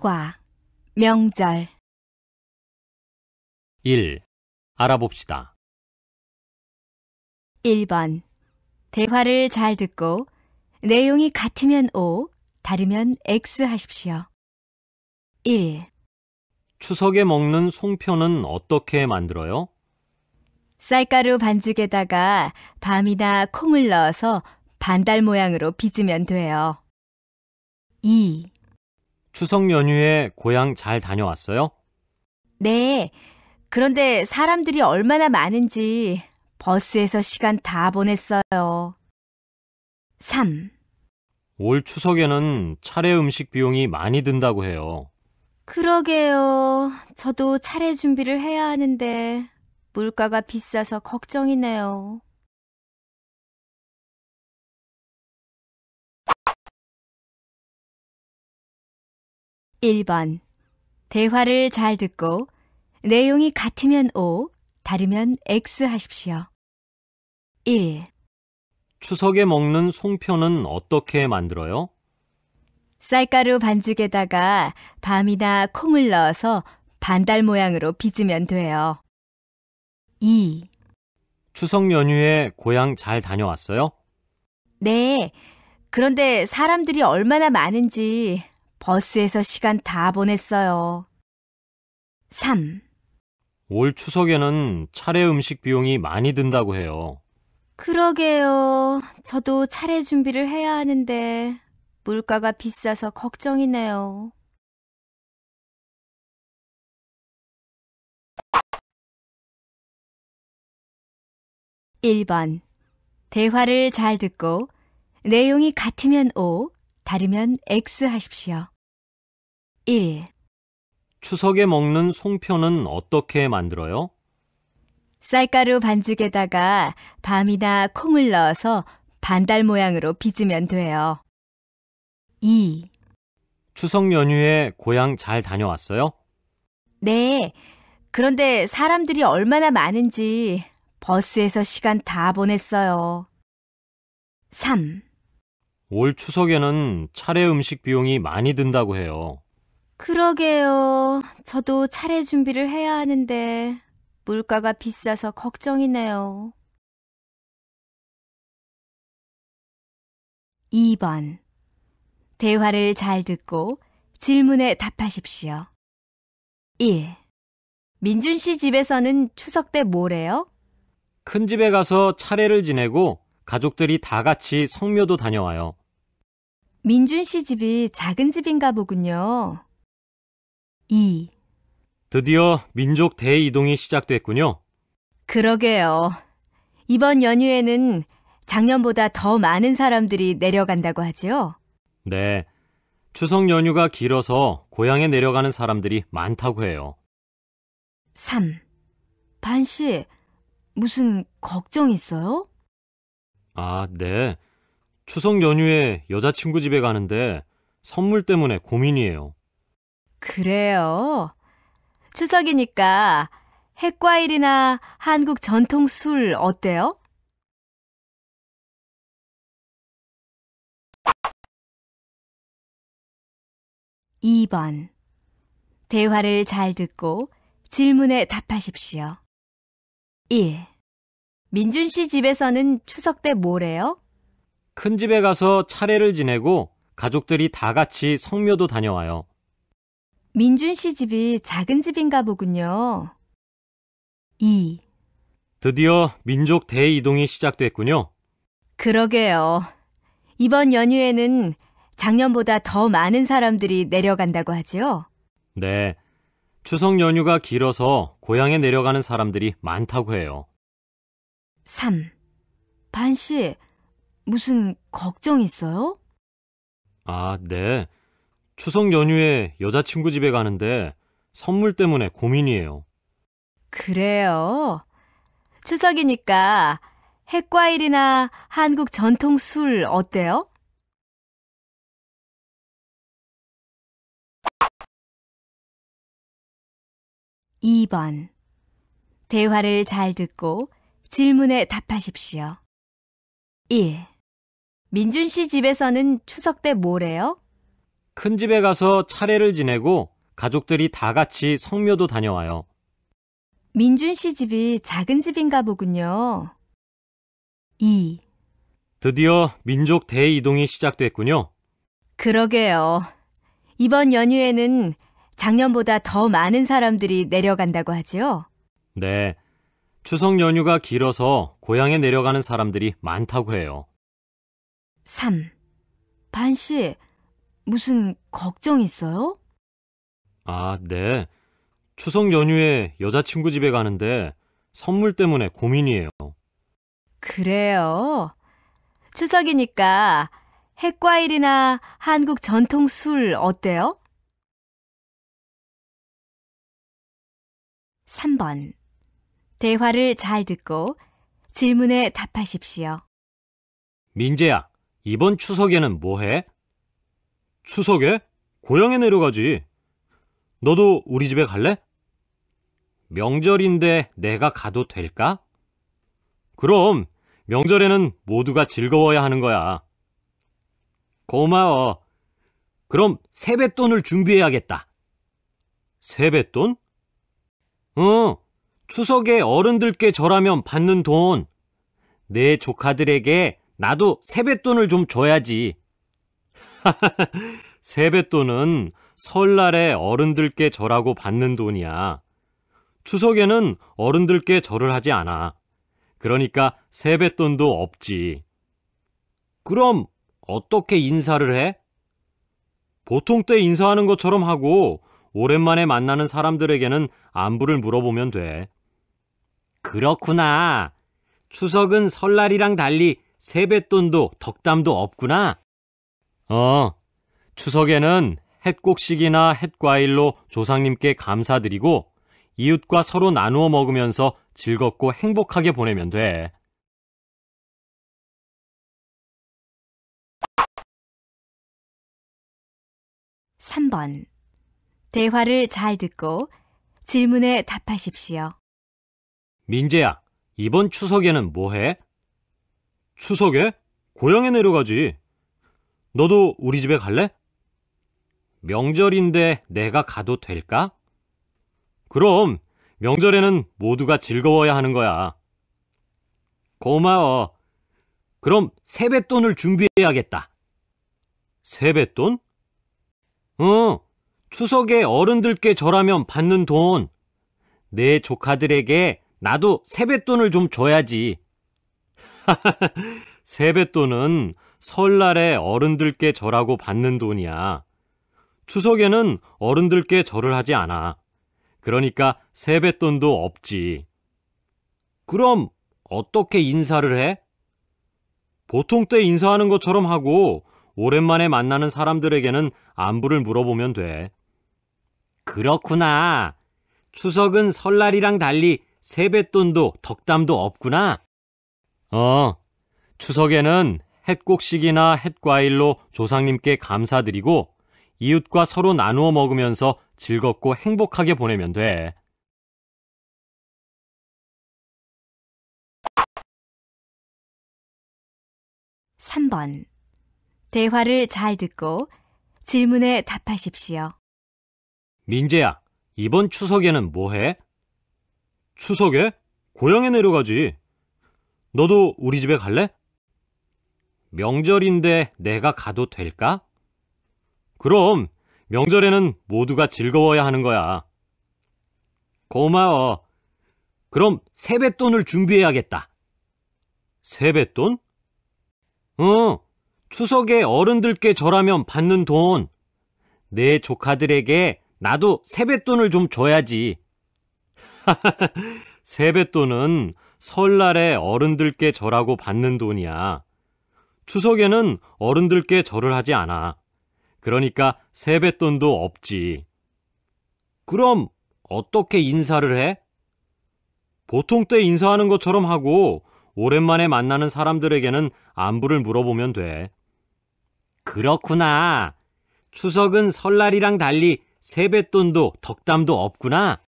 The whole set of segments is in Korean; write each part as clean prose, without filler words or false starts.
설과, 명절. 1. 알아봅시다. 1번. 대화를 잘 듣고 내용이 같으면 O, 다르면 X 하십시오. 1. 추석에 먹는 송편은 어떻게 만들어요? 쌀가루 반죽에다가 밤이나 콩을 넣어서 반달 모양으로 빚으면 돼요. 2. 추석 연휴에 고향 잘 다녀왔어요? 네. 그런데 사람들이 얼마나 많은지 버스에서 시간 다 보냈어요. 3. 올 추석에는 차례 음식 비용이 많이 든다고 해요. 그러게요. 저도 차례 준비를 해야 하는데 물가가 비싸서 걱정이네요. 1번. 대화를 잘 듣고 내용이 같으면 O, 다르면 X 하십시오. 1. 추석에 먹는 송편은 어떻게 만들어요? 쌀가루 반죽에다가 밤이나 콩을 넣어서 반달 모양으로 빚으면 돼요. 2. 추석 연휴에 고향 잘 다녀왔어요? 네. 그런데 사람들이 얼마나 많은지 버스에서 시간 다 보냈어요. 3. 올 추석에는 차례 음식 비용이 많이 든다고 해요. 그러게요. 저도 차례 준비를 해야 하는데 물가가 비싸서 걱정이네요. 1번. 대화를 잘 듣고 내용이 같으면 O, 다르면 X 하십시오. 1. 추석에 먹는 송편은 어떻게 만들어요? 쌀가루 반죽에다가 밤이나 콩을 넣어서 반달 모양으로 빚으면 돼요. 2. 추석 연휴에 고향 잘 다녀왔어요? 네. 그런데 사람들이 얼마나 많은지 버스에서 시간 다 보냈어요. 3. 올 추석에는 차례 음식 비용이 많이 든다고 해요. 그러게요. 저도 차례 준비를 해야 하는데 물가가 비싸서 걱정이네요. 2번. 대화를 잘 듣고 질문에 답하십시오. 1. 민준 씨 집에서는 추석 때 뭘 해요? 큰 집에 가서 차례를 지내고 가족들이 다 같이 성묘도 다녀와요. 민준 씨 집이 작은 집인가 보군요. 2. 드디어 민족 대이동이 시작됐군요. 그러게요. 이번 연휴에는 작년보다 더 많은 사람들이 내려간다고 하죠? 네, 추석 연휴가 길어서 고향에 내려가는 사람들이 많다고 해요. 3. 반 씨, 무슨 걱정 있어요? 아, 네. 추석 연휴에 여자친구 집에 가는데 선물 때문에 고민이에요. 그래요. 추석이니까 핵과일이나 한국 전통 술 어때요? 2번. 대화를 잘 듣고 질문에 답하십시오. 1. 민준 씨 집에서는 추석 때 뭘 해요? 큰 집에 가서 차례를 지내고 가족들이 다 같이 성묘도 다녀와요. 민준 씨 집이 작은 집인가 보군요. 2. 드디어 민족 대이동이 시작됐군요. 그러게요. 이번 연휴에는 작년보다 더 많은 사람들이 내려간다고 하죠? 네, 추석 연휴가 길어서 고향에 내려가는 사람들이 많다고 해요. 3. 반 씨, 무슨 걱정 있어요? 아, 네. 추석 연휴에 여자친구 집에 가는데 선물 때문에 고민이에요. 그래요. 추석이니까 핵과일이나 한국 전통 술 어때요? 2번. 대화를 잘 듣고 질문에 답하십시오. 1. 민준 씨 집에서는 추석 때 뭘 해요? 큰 집에 가서 차례를 지내고 가족들이 다 같이 성묘도 다녀와요. 민준 씨 집이 작은 집인가 보군요. 2. 드디어 민족 대이동이 시작됐군요. 그러게요. 이번 연휴에는 작년보다 더 많은 사람들이 내려간다고 하죠? 네, 추석 연휴가 길어서 고향에 내려가는 사람들이 많다고 해요. 3. 반 씨, 무슨 걱정 있어요? 아, 네. 추석 연휴에 여자친구 집에 가는데 선물 때문에 고민이에요. 그래요. 추석이니까 핵과일이나 한국 전통 술 어때요? 3번. 대화를 잘 듣고 질문에 답하십시오. 민재야, 이번 추석에는 뭐 해? 추석에? 고향에 내려가지. 너도 우리 집에 갈래? 명절인데 내가 가도 될까? 그럼 명절에는 모두가 즐거워야 하는 거야. 고마워. 그럼 세뱃돈을 준비해야겠다. 세뱃돈? 추석에 어른들께 절하면 받는 돈. 내 조카들에게 나도 세뱃돈을 좀 줘야지. 세뱃돈은 설날에 어른들께 절하고 받는 돈이야. 추석에는 어른들께 절을 하지 않아. 그러니까 세뱃돈도 없지. 그럼 어떻게 인사를 해? 보통 때 인사하는 것처럼 하고 오랜만에 만나는 사람들에게는 안부를 물어보면 돼. 그렇구나. 추석은 설날이랑 달리 세뱃돈도 덕담도 없구나. 추석에는 햇곡식이나 햇과일로 조상님께 감사드리고 이웃과 서로 나누어 먹으면서 즐겁고 행복하게 보내면 돼. (3번) 대화를 잘 듣고 질문에 답하십시오. 민재야, 이번 추석에는 뭐 해? 추석에? 고향에 내려가지. 너도 우리 집에 갈래? 명절인데 내가 가도 될까? 그럼 명절에는 모두가 즐거워야 하는 거야. 고마워. 그럼 세뱃돈을 준비해야겠다. 세뱃돈? 추석에 어른들께 절하면 받는 돈. 내 조카들에게 나도 세뱃돈을 좀 줘야지. 세뱃돈은 설날에 어른들께 절하고 받는 돈이야. 추석에는 어른들께 절을 하지 않아. 그러니까 세뱃돈도 없지. 그럼 어떻게 인사를 해? 보통 때 인사하는 것처럼 하고 오랜만에 만나는 사람들에게는 안부를 물어보면 돼. 그렇구나. 추석은 설날이랑 달리 세뱃돈도 덕담도 없구나. 추석에는 햇곡식이나 햇과일로 조상님께 감사드리고 이웃과 서로 나누어 먹으면서 즐겁고 행복하게 보내면 돼. (3번) 대화를 잘 듣고 질문에 답하십시오. 민재야, 이번 추석에는 뭐 해? 추석에? 고향에 내려가지. 너도 우리 집에 갈래? 명절인데 내가 가도 될까? 그럼 명절에는 모두가 즐거워야 하는 거야. 고마워. 그럼 세뱃돈을 준비해야겠다. 세뱃돈? 추석에 어른들께 절하면 받는 돈. 내 조카들에게 나도 세뱃돈을 좀 줘야지. 세뱃돈은 설날에 어른들께 절하고 받는 돈이야. 추석에는 어른들께 절을 하지 않아. 그러니까 세뱃돈도 없지. 그럼 어떻게 인사를 해? 보통 때 인사하는 것처럼 하고 오랜만에 만나는 사람들에게는 안부를 물어보면 돼. 그렇구나. 추석은 설날이랑 달리 세뱃돈도 덕담도 없구나.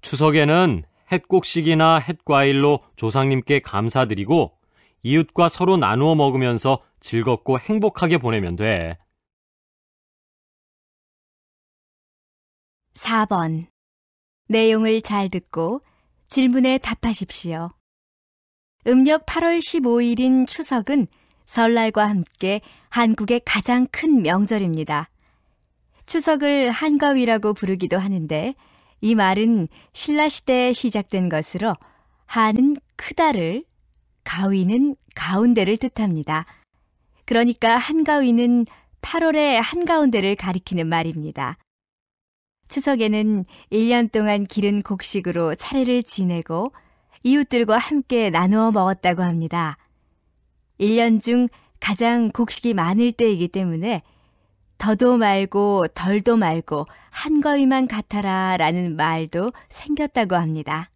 추석에는 햇곡식이나 햇과일로 조상님께 감사드리고 이웃과 서로 나누어 먹으면서 즐겁고 행복하게 보내면 돼. 4번. 내용을 잘 듣고 질문에 답하십시오. 음력 8월 15일인 추석은 설날과 함께 한국의 가장 큰 명절입니다. 추석을 한가위라고 부르기도 하는데 이 말은 신라시대에 시작된 것으로 한은 크다를, 가위는 가운데를 뜻합니다. 그러니까 한가위는 8월의 한가운데를 가리키는 말입니다. 추석에는 1년 동안 기른 곡식으로 차례를 지내고 이웃들과 함께 나누어 먹었다고 합니다. 1년 중 가장 곡식이 많을 때이기 때문에 더도 말고 덜도 말고 한가위만 같아라 라는 말도 생겼다고 합니다.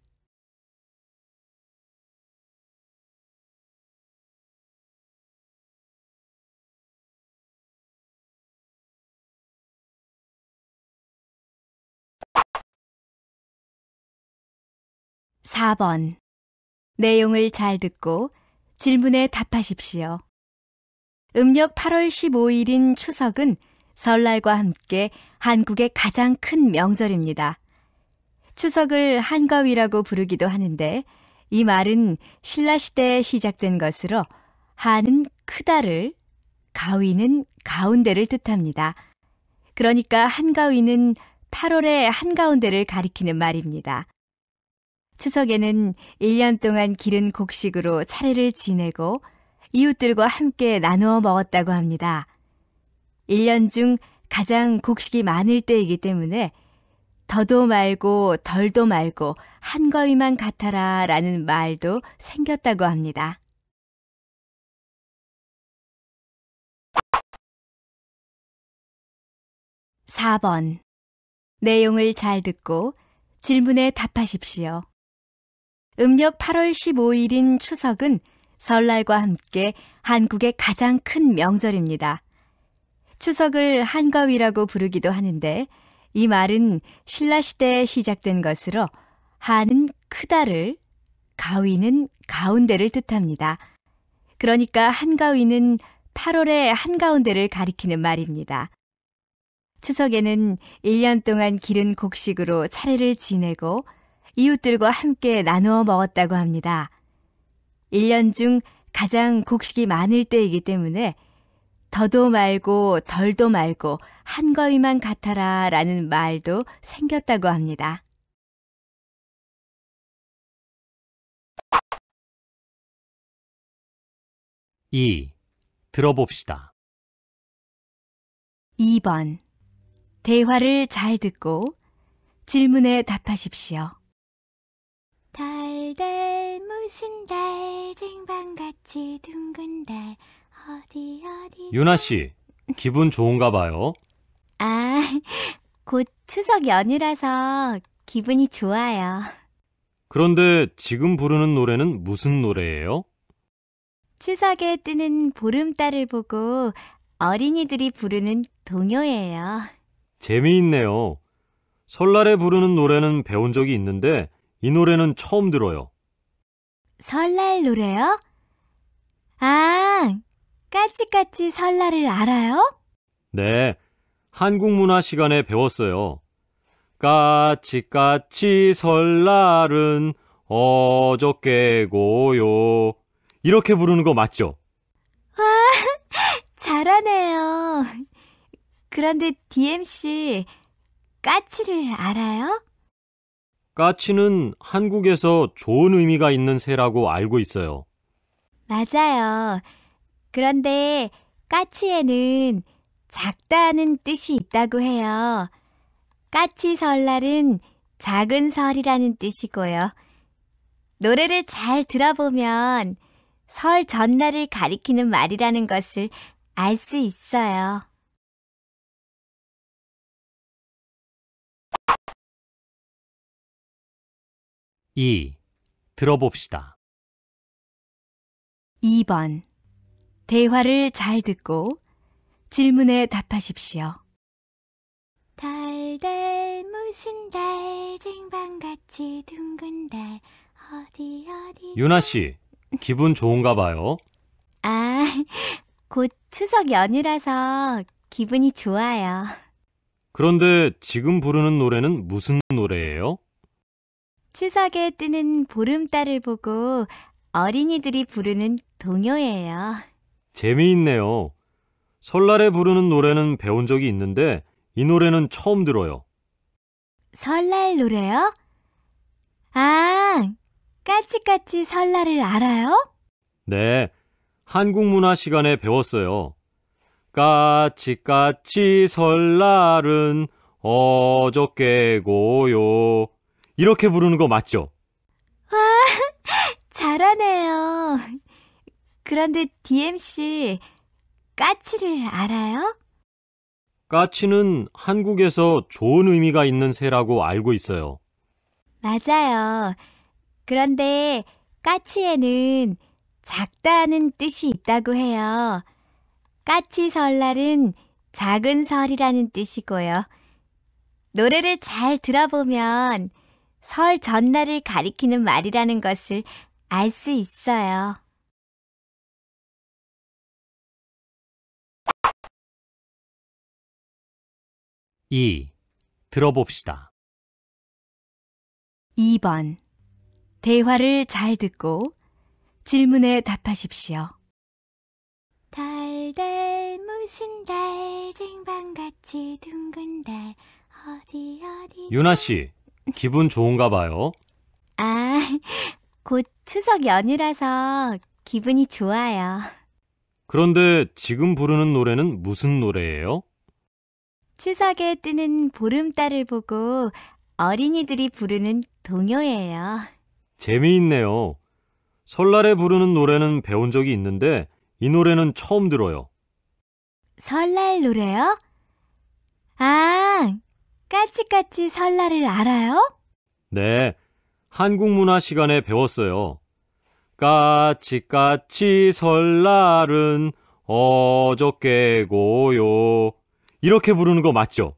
(4번) 내용을 잘 듣고 질문에 답하십시오. 음력 8월 15일인 추석은 설날과 함께 한국의 가장 큰 명절입니다. 추석을 한가위라고 부르기도 하는데 이 말은 신라시대에 시작된 것으로 한은 크다를, 가위는 가운데를 뜻합니다. 그러니까 한가위는 8월의 한가운데를 가리키는 말입니다. 추석에는 1년 동안 기른 곡식으로 차례를 지내고 이웃들과 함께 나누어 먹었다고 합니다. 1년 중 가장 곡식이 많을 때이기 때문에 더도 말고 덜도 말고 한가위만 같아라 라는 말도 생겼다고 합니다. (4번) 내용을 잘 듣고 질문에 답하십시오. 음력 8월 15일인 추석은 설날과 함께 한국의 가장 큰 명절입니다. 추석을 한가위라고 부르기도 하는데 이 말은 신라시대에 시작된 것으로 한은 크다를, 가위는 가운데를 뜻합니다. 그러니까 한가위는 8월의 한가운데를 가리키는 말입니다. 추석에는 1년 동안 기른 곡식으로 차례를 지내고 이웃들과 함께 나누어 먹었다고 합니다. 1년 중 가장 곡식이 많을 때이기 때문에 더도 말고 덜도 말고 한가위만 같아라 라는 말도 생겼다고 합니다. (2) 들어봅시다. 2번. 대화를 잘 듣고 질문에 답하십시오. 달달 무슨 달 쟁반같이 둥근 달 어디 유나 씨, 기분 좋은가 봐요. 곧 추석 연휴라서 기분이 좋아요. 그런데 지금 부르는 노래는 무슨 노래예요? 추석에 뜨는 보름달을 보고 어린이들이 부르는 동요예요. 재미있네요. 설날에 부르는 노래는 배운 적이 있는데 이 노래는 처음 들어요. 설날 노래요? 까치까치 설날을 알아요? 네, 한국 문화 시간에 배웠어요. 까치까치 설날은 어저께고요. 이렇게 부르는 거 맞죠? 잘하네요. 그런데 DMC, 까치를 알아요? 까치는 한국에서 좋은 의미가 있는 새라고 알고 있어요. 맞아요. 그런데 까치에는 작다는 뜻이 있다고 해요. 까치 설날은 작은 설이라는 뜻이고요. 노래를 잘 들어보면 설 전날을 가리키는 말이라는 것을 알 수 있어요. (2) 들어봅시다. 2번. 대화를 잘 듣고 질문에 답하십시오. 달달 무슨 달 쟁반같이 둥근 달 어디 유나 씨, 기분 좋은가 봐요. 곧 추석 연휴라서 기분이 좋아요. 그런데 지금 부르는 노래는 무슨 노래예요? 추석에 뜨는 보름달을 보고 어린이들이 부르는 동요예요. 재미있네요. 설날에 부르는 노래는 배운 적이 있는데 이 노래는 처음 들어요. 설날 노래요? 아, 까치까치 설날을 알아요? 네, 한국 문화 시간에 배웠어요. 까치까치 설날은 어저께고요. 이렇게 부르는 거 맞죠? 잘하네요. 그런데 DMC, 까치를 알아요? 까치는 한국에서 좋은 의미가 있는 새라고 알고 있어요. 맞아요. 그런데 까치에는 작다는 뜻이 있다고 해요. 까치 설날은 작은 설이라는 뜻이고요. 노래를 잘 들어보면 설 전날을 가리키는 말이라는 것을 알 수 있어요. 들어봅시다. 2번. 대화를 잘 듣고 질문에 답하십시오. 달달 무슨 달 쟁반같이 둥근 달 어디 유나 씨, 기분 좋은가 봐요. 곧 추석 연휴라서 기분이 좋아요. 그런데 지금 부르는 노래는 무슨 노래예요? 추석에 뜨는 보름달을 보고 어린이들이 부르는 동요예요. 재미있네요. 설날에 부르는 노래는 배운 적이 있는데 이 노래는 처음 들어요. 설날 노래요? 아, 까치까치 설날을 알아요? 네, 한국 문화 시간에 배웠어요. 까치까치 설날은 어저께고요. 이렇게 부르는 거 맞죠?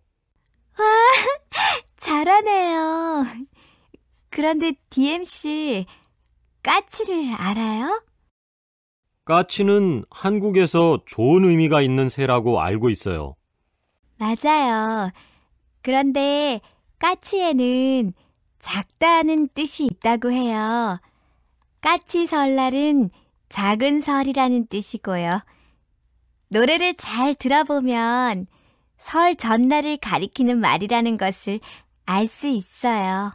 잘하네요. 그런데 DMC, 까치를 알아요? 까치는 한국에서 좋은 의미가 있는 새라고 알고 있어요. 맞아요. 그런데 까치에는 작다는 뜻이 있다고 해요. 까치 설날은 작은 설이라는 뜻이고요. 노래를 잘 들어보면 설 전날을 가리키는 말이라는 것을 알 수 있어요.